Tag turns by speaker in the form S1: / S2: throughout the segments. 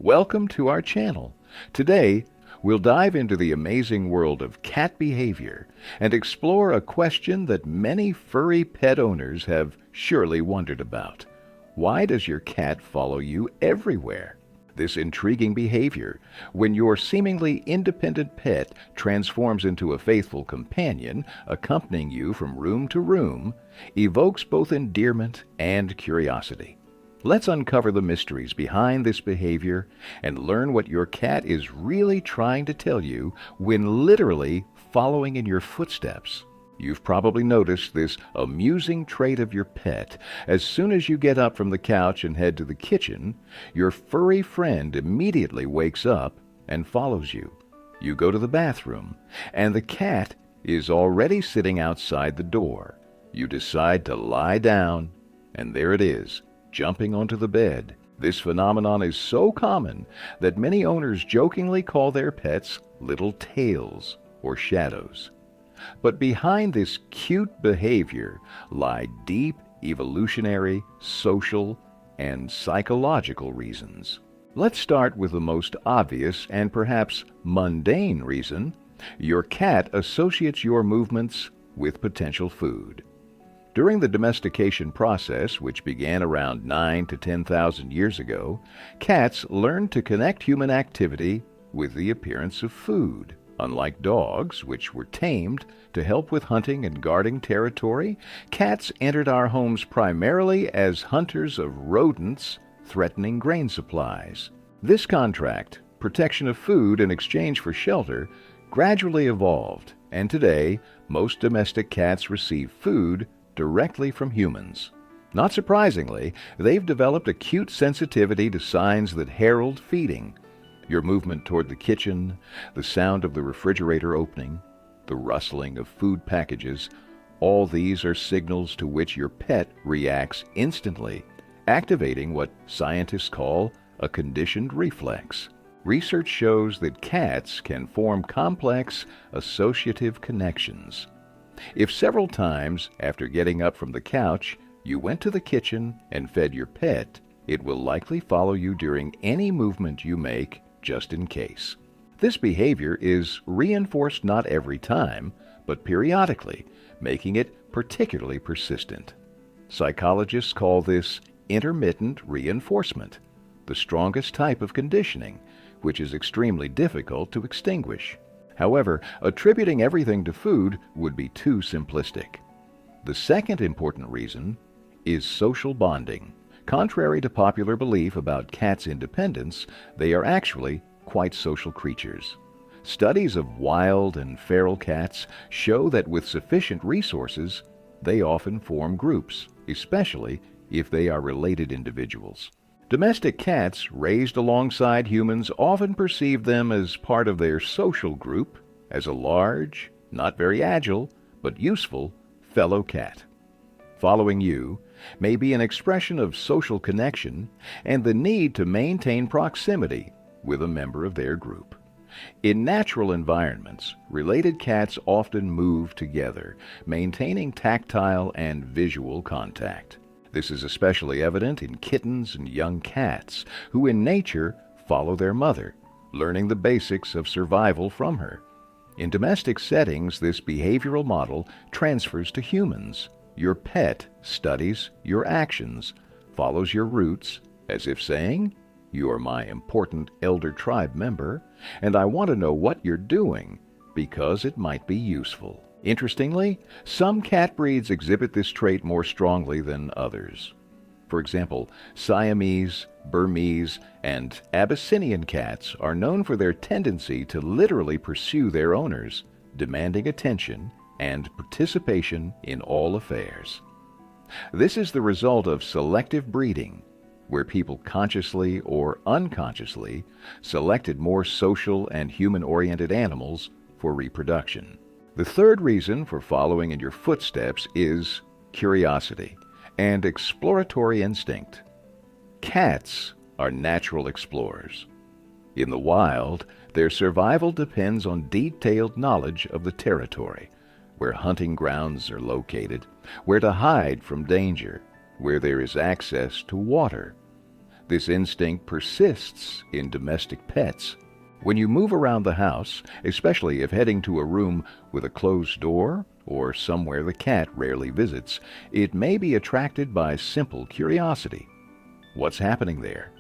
S1: Welcome to our channel. Today, we'll dive into the amazing world of cat behavior and explore a question that many furry pet owners have surely wondered about. Why does your cat follow you everywhere? This intriguing behavior, when your seemingly independent pet transforms into a faithful companion, accompanying you from room to room, evokes both endearment and curiosity. Let's uncover the mysteries behind this behavior and learn what your cat is really trying to tell you when literally following in your footsteps. You've probably noticed this amusing trait of your pet. As soon as you get up from the couch and head to the kitchen, your furry friend immediately wakes up and follows you. You go to the bathroom, and the cat is already sitting outside the door. You decide to lie down, and there it is, jumping onto the bed. This phenomenon is so common that many owners jokingly call their pets little tails or shadows. But behind this cute behavior lie deep evolutionary, social, and psychological reasons. Let's start with the most obvious and perhaps mundane reason. Your cat associates your movements with potential food. During the domestication process, which began around 9,000 to 10,000 years ago, cats learned to connect human activity with the appearance of food. Unlike dogs, which were tamed to help with hunting and guarding territory, cats entered our homes primarily as hunters of rodents threatening grain supplies. This contract, protection of food in exchange for shelter, gradually evolved, and today most domestic cats receive food directly from humans. Not surprisingly, they've developed acute sensitivity to signs that herald feeding. Your movement toward the kitchen, the sound of the refrigerator opening, the rustling of food packages, all these are signals to which your pet reacts instantly, activating what scientists call a conditioned reflex. Research shows that cats can form complex associative connections. If several times after getting up from the couch, you went to the kitchen and fed your pet, it will likely follow you during any movement you make, just in case. This behavior is reinforced not every time, but periodically, making it particularly persistent. Psychologists call this intermittent reinforcement, the strongest type of conditioning, which is extremely difficult to extinguish. However, attributing everything to food would be too simplistic. The second important reason is social bonding. Contrary to popular belief about cats' independence, they are actually quite social creatures. Studies of wild and feral cats show that with sufficient resources, they often form groups, especially if they are related individuals. Domestic cats raised alongside humans often perceive them as part of their social group, as a large, not very agile, but useful fellow cat. Following you may be an expression of social connection and the need to maintain proximity with a member of their group. In natural environments, related cats often move together, maintaining tactile and visual contact. This is especially evident in kittens and young cats, who in nature follow their mother, learning the basics of survival from her. In domestic settings, this behavioral model transfers to humans. Your pet studies your actions, follows your routes, as if saying, "You are my important elder tribe member, and I want to know what you're doing, because it might be useful." Interestingly, some cat breeds exhibit this trait more strongly than others. For example, Siamese, Burmese, and Abyssinian cats are known for their tendency to literally pursue their owners, demanding attention and participation in all affairs. This is the result of selective breeding, where people consciously or unconsciously selected more social and human-oriented animals for reproduction. The third reason for following in your footsteps is curiosity and exploratory instinct. Cats are natural explorers. In the wild, their survival depends on detailed knowledge of the territory, where hunting grounds are located, where to hide from danger, where there is access to water. This instinct persists in domestic pets. When you move around the house, especially if heading to a room with a closed door or somewhere the cat rarely visits, it may be attracted by simple curiosity. What's happening there?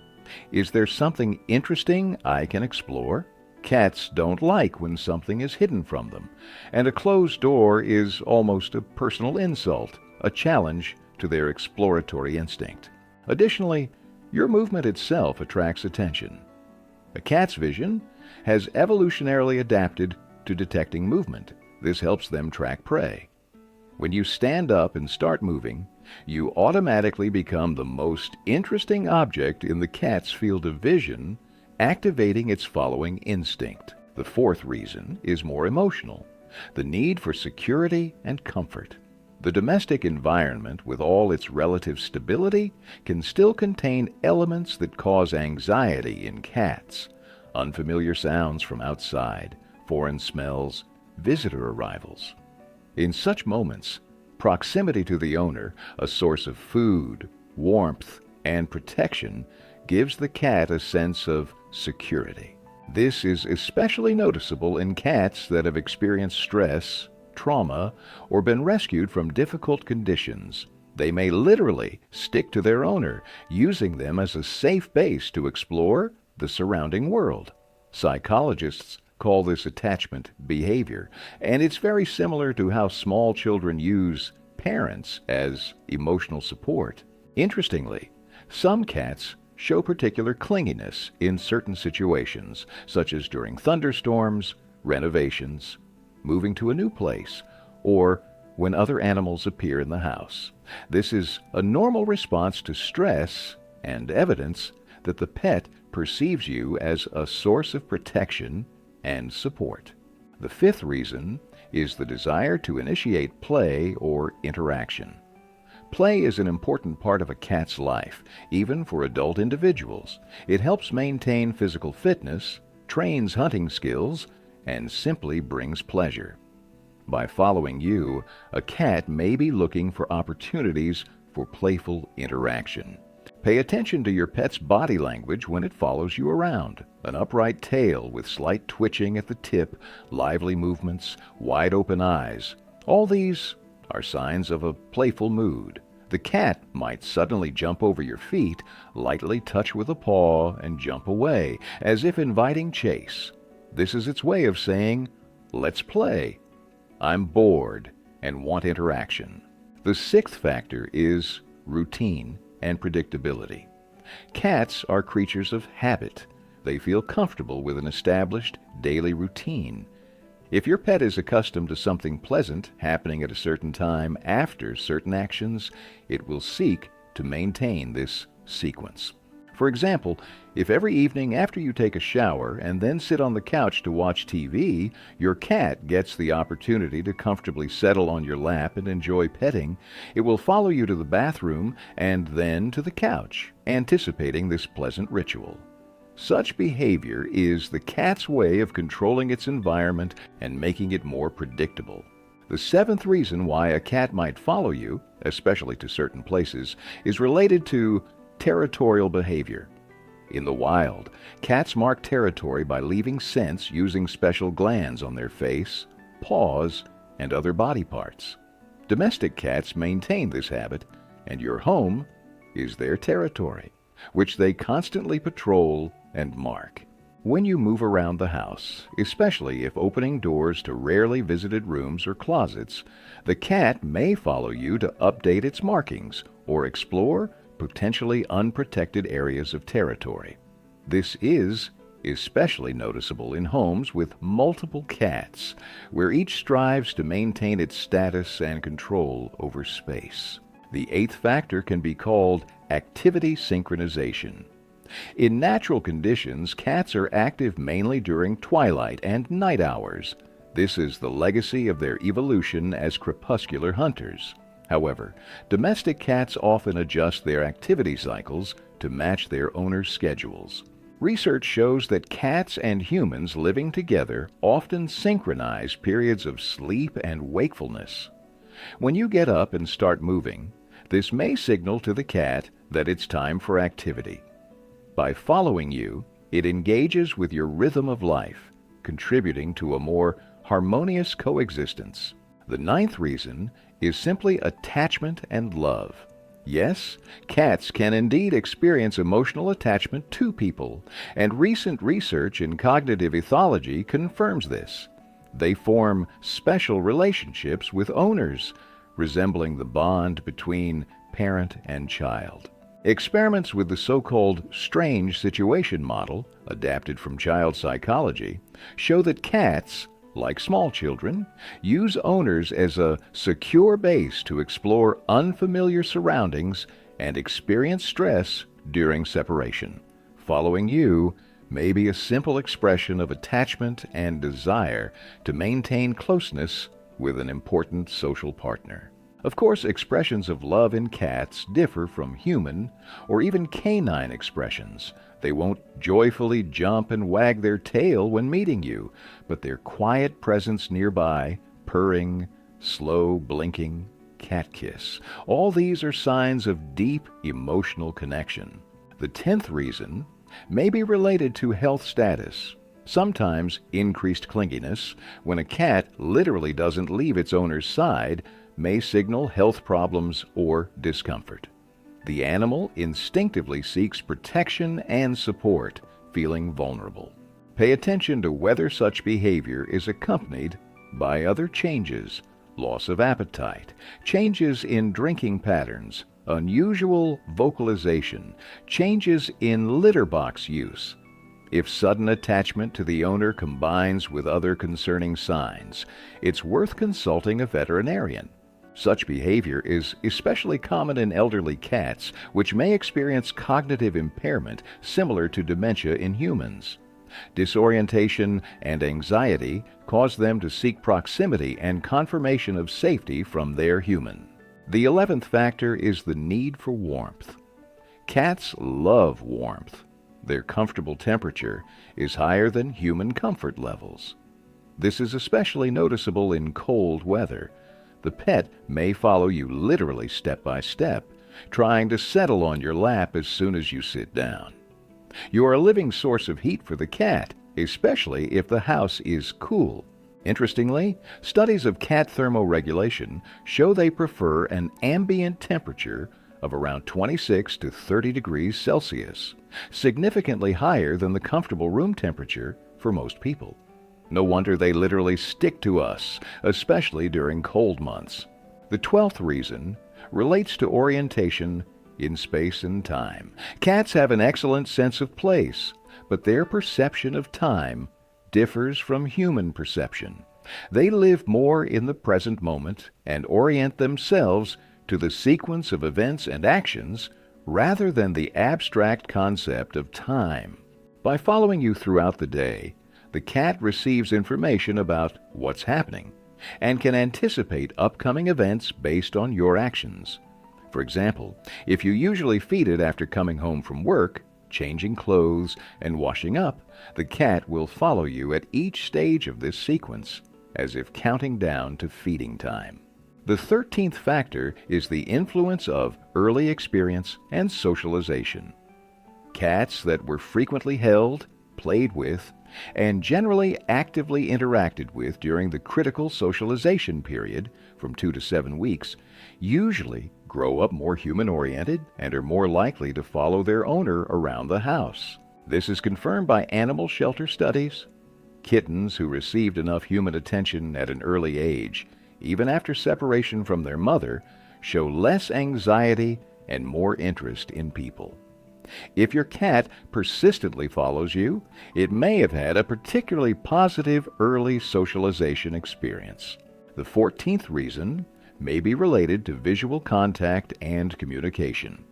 S1: Is there something interesting I can explore? Cats don't like when something is hidden from them, and a closed door is almost a personal insult, a challenge to their exploratory instinct. Additionally, your movement itself attracts attention. A cat's vision has evolutionarily adapted to detecting movement. This helps them track prey. When you stand up and start moving, you automatically become the most interesting object in the cat's field of vision, activating its following instinct. The fourth reason is more emotional: the need for security and comfort. The domestic environment, with all its relative stability, can still contain elements that cause anxiety in cats. Unfamiliar sounds from outside, foreign smells, visitor arrivals. In such moments, proximity to the owner, a source of food, warmth, and protection, gives the cat a sense of security. This is especially noticeable in cats that have experienced stress, trauma, or been rescued from difficult conditions. They may literally stick to their owner, using them as a safe base to explore the surrounding world. Psychologists call this attachment behavior, and it's very similar to how small children use parents as emotional support. Interestingly, some cats show particular clinginess in certain situations, such as during thunderstorms, renovations, moving to a new place, or when other animals appear in the house. This is a normal response to stress and evidence that the pet perceives you as a source of protection and support. The fifth reason is the desire to initiate play or interaction. Play is an important part of a cat's life, even for adult individuals. It helps maintain physical fitness, trains hunting skills, and simply brings pleasure. By following you, a cat may be looking for opportunities for playful interaction. Pay attention to your pet's body language when it follows you around. An upright tail with slight twitching at the tip, lively movements, wide open eyes. All these are signs of a playful mood. The cat might suddenly jump over your feet, lightly touch with a paw, and jump away, as if inviting chase. This is its way of saying, "Let's play. I'm bored and want interaction." The sixth factor is routine and predictability. Cats are creatures of habit. They feel comfortable with an established daily routine. If your pet is accustomed to something pleasant happening at a certain time after certain actions, it will seek to maintain this sequence. For example, if every evening after you take a shower and then sit on the couch to watch TV, your cat gets the opportunity to comfortably settle on your lap and enjoy petting, it will follow you to the bathroom and then to the couch, anticipating this pleasant ritual. Such behavior is the cat's way of controlling its environment and making it more predictable. The seventh reason why a cat might follow you, especially to certain places, is related to territorial behavior. In the wild, cats mark territory by leaving scents using special glands on their face, paws, and other body parts. Domestic cats maintain this habit, and your home is their territory, which they constantly patrol and mark. When you move around the house, especially if opening doors to rarely visited rooms or closets, the cat may follow you to update its markings or explore potentially unprotected areas of territory. This is especially noticeable in homes with multiple cats, where each strives to maintain its status and control over space. The eighth factor can be called activity synchronization. In natural conditions, cats are active mainly during twilight and night hours. This is the legacy of their evolution as crepuscular hunters. However, domestic cats often adjust their activity cycles to match their owners' schedules. Research shows that cats and humans living together often synchronize periods of sleep and wakefulness. When you get up and start moving, this may signal to the cat that it's time for activity. By following you, it engages with your rhythm of life, contributing to a more harmonious coexistence. The ninth reason is simply attachment and love. Yes, cats can indeed experience emotional attachment to people, and recent research in cognitive ethology confirms this. They form special relationships with owners, resembling the bond between parent and child. Experiments with the so-called strange situation model, adapted from child psychology, show that cats, like small children, use owners as a secure base to explore unfamiliar surroundings and experience stress during separation. Following you may be a simple expression of attachment and desire to maintain closeness with an important social partner. Of course, expressions of love in cats differ from human or even canine expressions. They won't joyfully jump and wag their tail when meeting you, but their quiet presence nearby, purring, slow blinking, cat kiss, all these are signs of deep emotional connection. The 10th reason may be related to health status. Sometimes increased clinginess, when a cat literally doesn't leave its owner's side, may signal health problems or discomfort. The animal instinctively seeks protection and support, feeling vulnerable. Pay attention to whether such behavior is accompanied by other changes, loss of appetite, changes in drinking patterns, unusual vocalization, changes in litter box use. If sudden attachment to the owner combines with other concerning signs, it's worth consulting a veterinarian. Such behavior is especially common in elderly cats, which may experience cognitive impairment similar to dementia in humans. Disorientation and anxiety cause them to seek proximity and confirmation of safety from their human. The 11th factor is the need for warmth. Cats love warmth. Their comfortable temperature is higher than human comfort levels. This is especially noticeable in cold weather. The pet may follow you literally step by step, trying to settle on your lap as soon as you sit down. You are a living source of heat for the cat, especially if the house is cool. Interestingly, studies of cat thermoregulation show they prefer an ambient temperature of around 26 to 30 degrees Celsius, significantly higher than the comfortable room temperature for most people. No wonder they literally stick to us, especially during cold months. The 12th reason relates to orientation in space and time. Cats have an excellent sense of place, but their perception of time differs from human perception. They live more in the present moment and orient themselves to the sequence of events and actions rather than the abstract concept of time. By following you throughout the day, the cat receives information about what's happening and can anticipate upcoming events based on your actions. For example, if you usually feed it after coming home from work, changing clothes, and washing up, the cat will follow you at each stage of this sequence, as if counting down to feeding time. The 13th factor is the influence of early experience and socialization. Cats that were frequently held, played with, and generally actively interacted with during the critical socialization period, from 2 to 7 weeks, usually grow up more human-oriented and are more likely to follow their owner around the house. This is confirmed by animal shelter studies. Kittens who received enough human attention at an early age, even after separation from their mother, show less anxiety and more interest in people. If your cat persistently follows you, it may have had a particularly positive early socialization experience. The 14th reason may be related to visual contact and communication.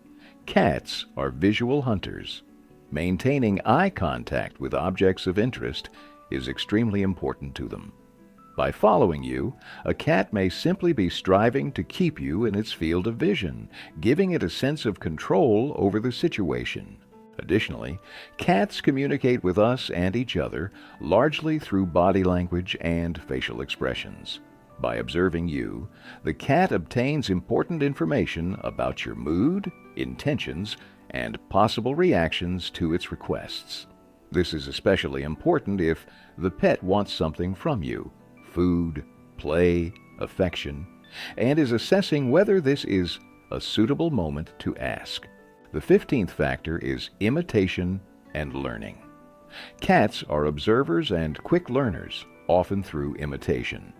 S1: Cats are visual hunters. Maintaining eye contact with objects of interest is extremely important to them. By following you, a cat may simply be striving to keep you in its field of vision, giving it a sense of control over the situation. Additionally, cats communicate with us and each other largely through body language and facial expressions. By observing you, the cat obtains important information about your mood, intentions, and possible reactions to its requests. This is especially important if the pet wants something from you: food, play, affection, and is assessing whether this is a suitable moment to ask. The 15th factor is imitation and learning. Cats are observers and quick learners, often through imitation.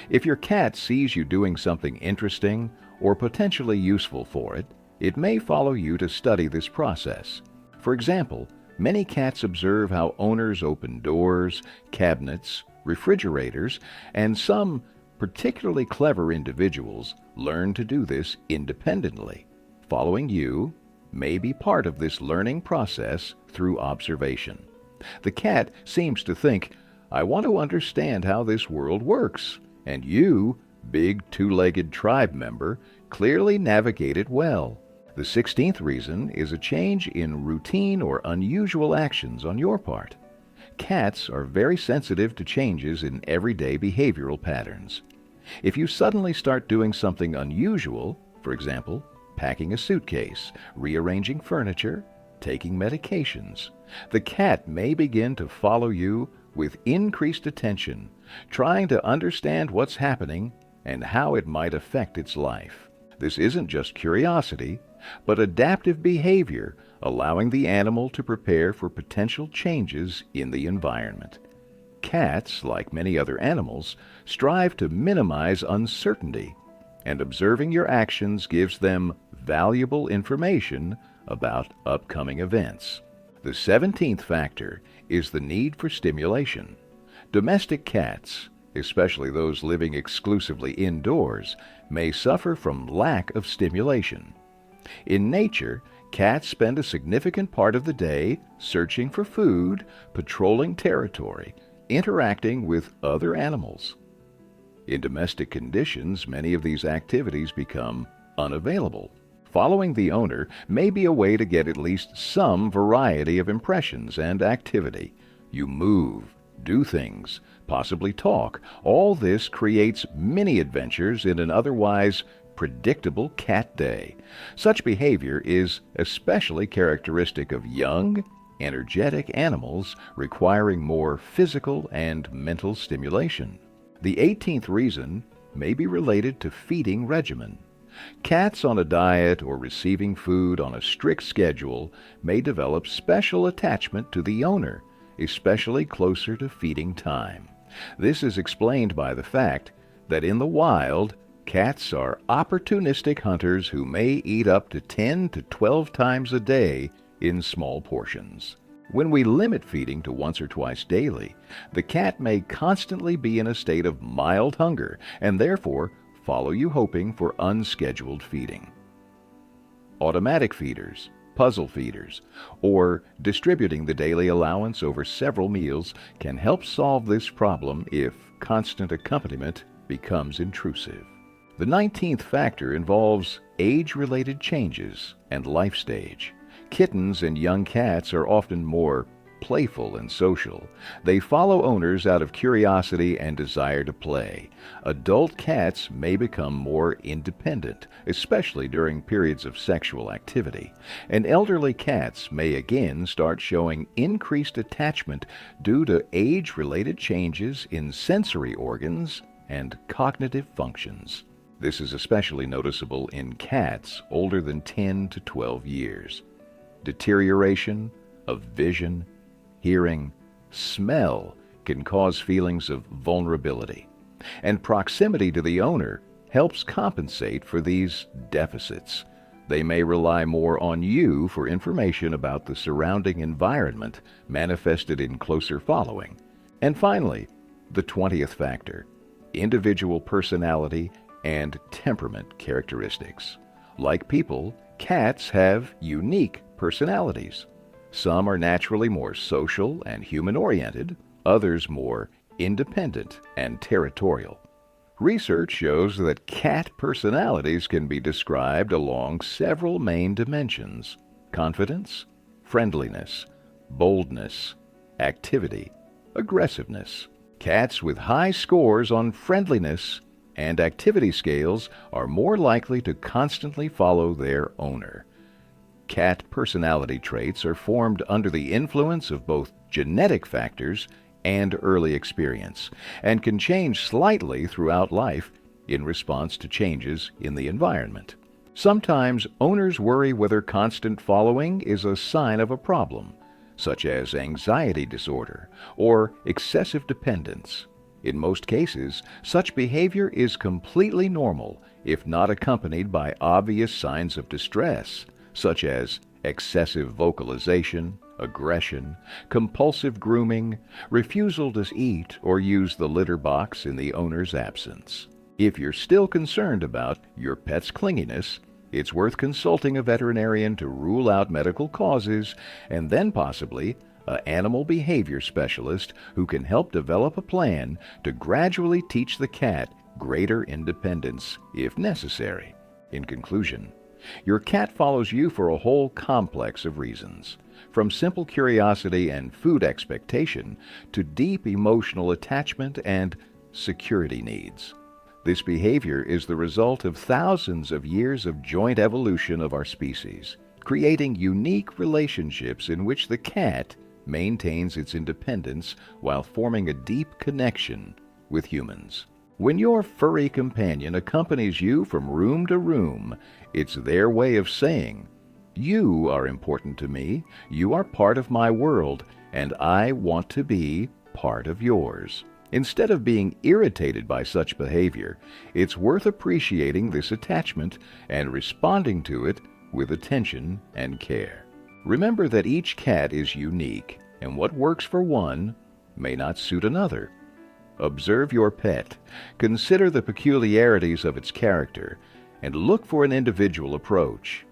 S1: If your cat sees you doing something interesting or potentially useful for it, it may follow you to study this process. For example, many cats observe how owners open doors, cabinets, refrigerators, and some particularly clever individuals learn to do this independently. Following you may be part of this learning process through observation. The cat seems to think, "I want to understand how this world works," and you, big two-legged tribe member, clearly navigate it well. The 16th reason is a change in routine or unusual actions on your part. Cats are very sensitive to changes in everyday behavioral patterns. If you suddenly start doing something unusual, for example, packing a suitcase, rearranging furniture, taking medications, the cat may begin to follow you with increased attention, trying to understand what's happening and how it might affect its life. This isn't just curiosity, but adaptive behavior, allowing the animal to prepare for potential changes in the environment. Cats, like many other animals, strive to minimize uncertainty, and observing your actions gives them valuable information about upcoming events. The 17th factor is the need for stimulation. Domestic cats, especially those living exclusively indoors, may suffer from lack of stimulation. In nature, cats spend a significant part of the day searching for food, patrolling territory, interacting with other animals. In domestic conditions, many of these activities become unavailable. Following the owner may be a way to get at least some variety of impressions and activity. You move, do things, possibly talk. All this creates mini adventures in an otherwise predictable cat day. Such behavior is especially characteristic of young, energetic animals requiring more physical and mental stimulation. The 18th reason may be related to feeding regimen. Cats on a diet or receiving food on a strict schedule may develop special attachment to the owner, especially closer to feeding time. This is explained by the fact that in the wild, cats are opportunistic hunters who may eat up to 10 to 12 times a day in small portions. When we limit feeding to once or twice daily, the cat may constantly be in a state of mild hunger and therefore follow you hoping for unscheduled feeding. Automatic feeders, puzzle feeders, or distributing the daily allowance over several meals can help solve this problem if constant accompaniment becomes intrusive. The 19th factor involves age-related changes and life stage. Kittens and young cats are often more playful and social. They follow owners out of curiosity and desire to play. Adult cats may become more independent, especially during periods of sexual activity. And elderly cats may again start showing increased attachment due to age-related changes in sensory organs and cognitive functions. This is especially noticeable in cats older than 10 to 12 years. Deterioration of vision, hearing, smell can cause feelings of vulnerability, and proximity to the owner helps compensate for these deficits. They may rely more on you for information about the surrounding environment, manifested in closer following. And finally, the 20th factor, individual personality and temperament characteristics. Like people, cats have unique personalities. Some are naturally more social and human-oriented, others more independent and territorial. Research shows that cat personalities can be described along several main dimensions: confidence, friendliness, boldness, activity, aggressiveness. Cats with high scores on friendliness and activity scales are more likely to constantly follow their owner. Cat personality traits are formed under the influence of both genetic factors and early experience, and can change slightly throughout life in response to changes in the environment. Sometimes owners worry whether constant following is a sign of a problem, such as anxiety disorder or excessive dependence. In most cases, such behavior is completely normal if not accompanied by obvious signs of distress, such as excessive vocalization, aggression, compulsive grooming, refusal to eat or use the litter box in the owner's absence. If you're still concerned about your pet's clinginess, it's worth consulting a veterinarian to rule out medical causes and then possibly an animal behavior specialist who can help develop a plan to gradually teach the cat greater independence if necessary. In conclusion, your cat follows you for a whole complex of reasons, from simple curiosity and food expectation to deep emotional attachment and security needs. This behavior is the result of thousands of years of joint evolution of our species, creating unique relationships in which the cat maintains its independence while forming a deep connection with humans. When your furry companion accompanies you from room to room, it's their way of saying, "You are important to me, you are part of my world, and I want to be part of yours." Instead of being irritated by such behavior, it's worth appreciating this attachment and responding to it with attention and care. Remember that each cat is unique, and what works for one may not suit another. Observe your pet, consider the peculiarities of its character, and look for an individual approach.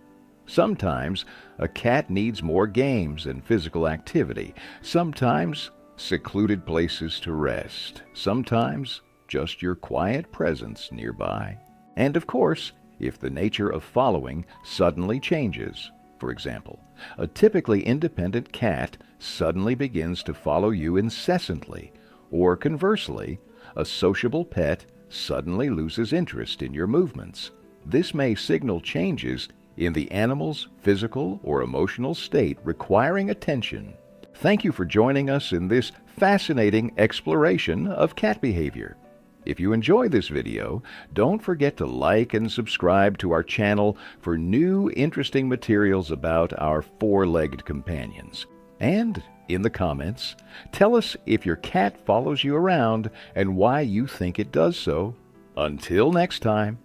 S1: Sometimes a cat needs more games and physical activity. Sometimes secluded places to rest. Sometimes just your quiet presence nearby. And of course, if the nature of following suddenly changes. For example, a typically independent cat suddenly begins to follow you incessantly, or conversely, a sociable pet suddenly loses interest in your movements. This may signal changes in the animal's physical or emotional state requiring attention. Thank you for joining us in this fascinating exploration of cat behavior. If you enjoyed this video, don't forget to like and subscribe to our channel for new interesting materials about our four-legged companions. And in the comments, tell us if your cat follows you around and why you think it does so. Until next time.